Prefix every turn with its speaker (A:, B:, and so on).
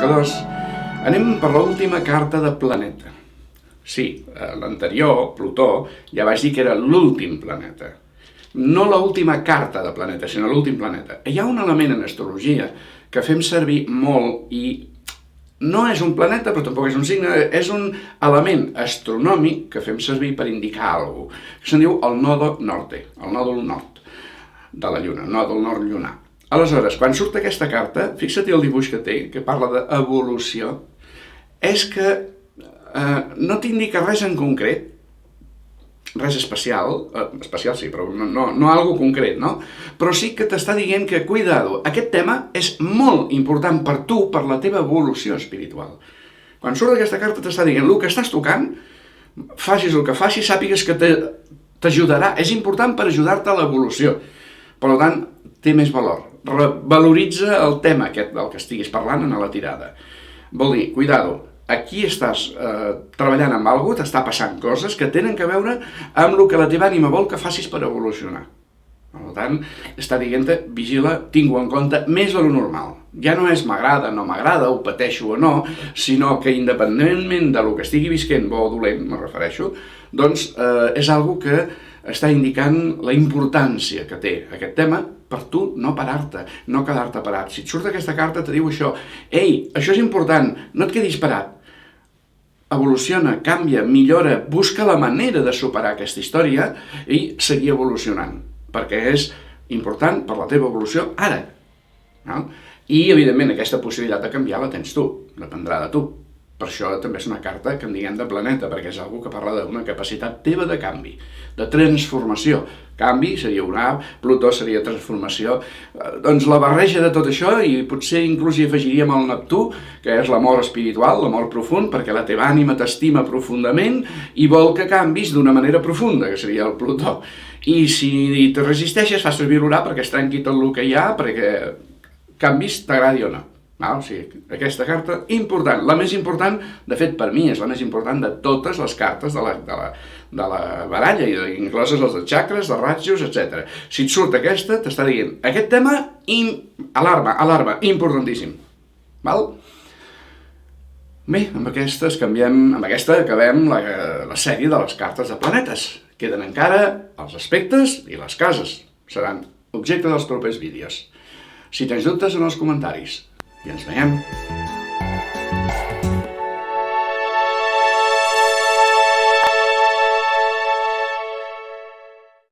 A: espectadors. Anem per l'última carta de planeta. Sí, l'anterior, Plutó, ja vaig dir que era l'últim planeta. No l'última carta de planeta, sinó l'últim planeta. Hi ha un element en astrologia que fem servir molt i no és un planeta, però tampoc és un signe, és un element astronòmic que fem servir per indicar alguna cosa, que se'n diu el nodo norte, el nòdul nord de la Lluna, nòdul nord llunar. Aleshores, quan surt aquesta carta, fixa't el dibuix que té, que parla d'evolució, és que no t'indica res en concret, res especial, especial sí, però no algo concret, no? Però sí que t'està dient que, cuidado, aquest tema és molt important per tu, per la teva evolució espiritual. Quan surt aquesta carta t'està dient, el que estàs tocant, facis el que facis, sàpigues que t'ajudarà, és important per ajudar-te a l'evolució. Per tant, té més valor. Valoritza el tema aquest del que estiguis parlant en la tirada. Vol dir, cuidado, aquí estàs treballant amb alguna cosa, t'està passant coses que tenen a veure amb el que la teva ànima vol que facis per evolucionar. Per tant, està dient-te, vigila, tinc-ho en compte, més de lo normal. Ja no és m'agrada, no m'agrada, ho pateixo o no, sinó que independentment de lo que estigui visquent, bo o dolent, me refereixo, doncs és algo que està indicant la importància que té aquest tema per tu no parar-te, no quedar-te parat. Si et surt aquesta carta te diu això, ei, això és important, no et quedis parat. Evoluciona, canvia, millora, busca la manera de superar aquesta història i seguir evolucionant, perquè és important per la teva evolució ara. No? I, evidentment, aquesta possibilitat de canviar la tens tu, dependrà de tu. Per això també és una carta que en diguem de planeta, perquè és una que parla d'una capacitat teva de canvi, de transformació. Canvi seria un A, Plutó seria transformació. Doncs la barreja de tot això, i potser inclús hi afegiríem el Neptú, que és l'amor espiritual, l'amor profund, perquè la teva ànima t'estima profundament i vol que canvis d'una manera profunda, que seria el Plutó. I si te resisteixes, fas servir l'Urà perquè es trenqui tot el que hi ha, perquè canvis t'agradi o no. O sigui, aquesta carta, important, la més important, de fet per mi és la més important de totes les cartes de la baralla, incloses les de xacres, de ratjos, etc. Si et surt aquesta, t'està dient, aquest tema, alarma, importantíssim. Val? Bé, amb aquesta acabem la sèrie de les cartes de planetes. Queden encara els aspectes i les cases. Seran objecte dels propers vídeos. Si tens dubtes, en els comentaris. I ens veiem.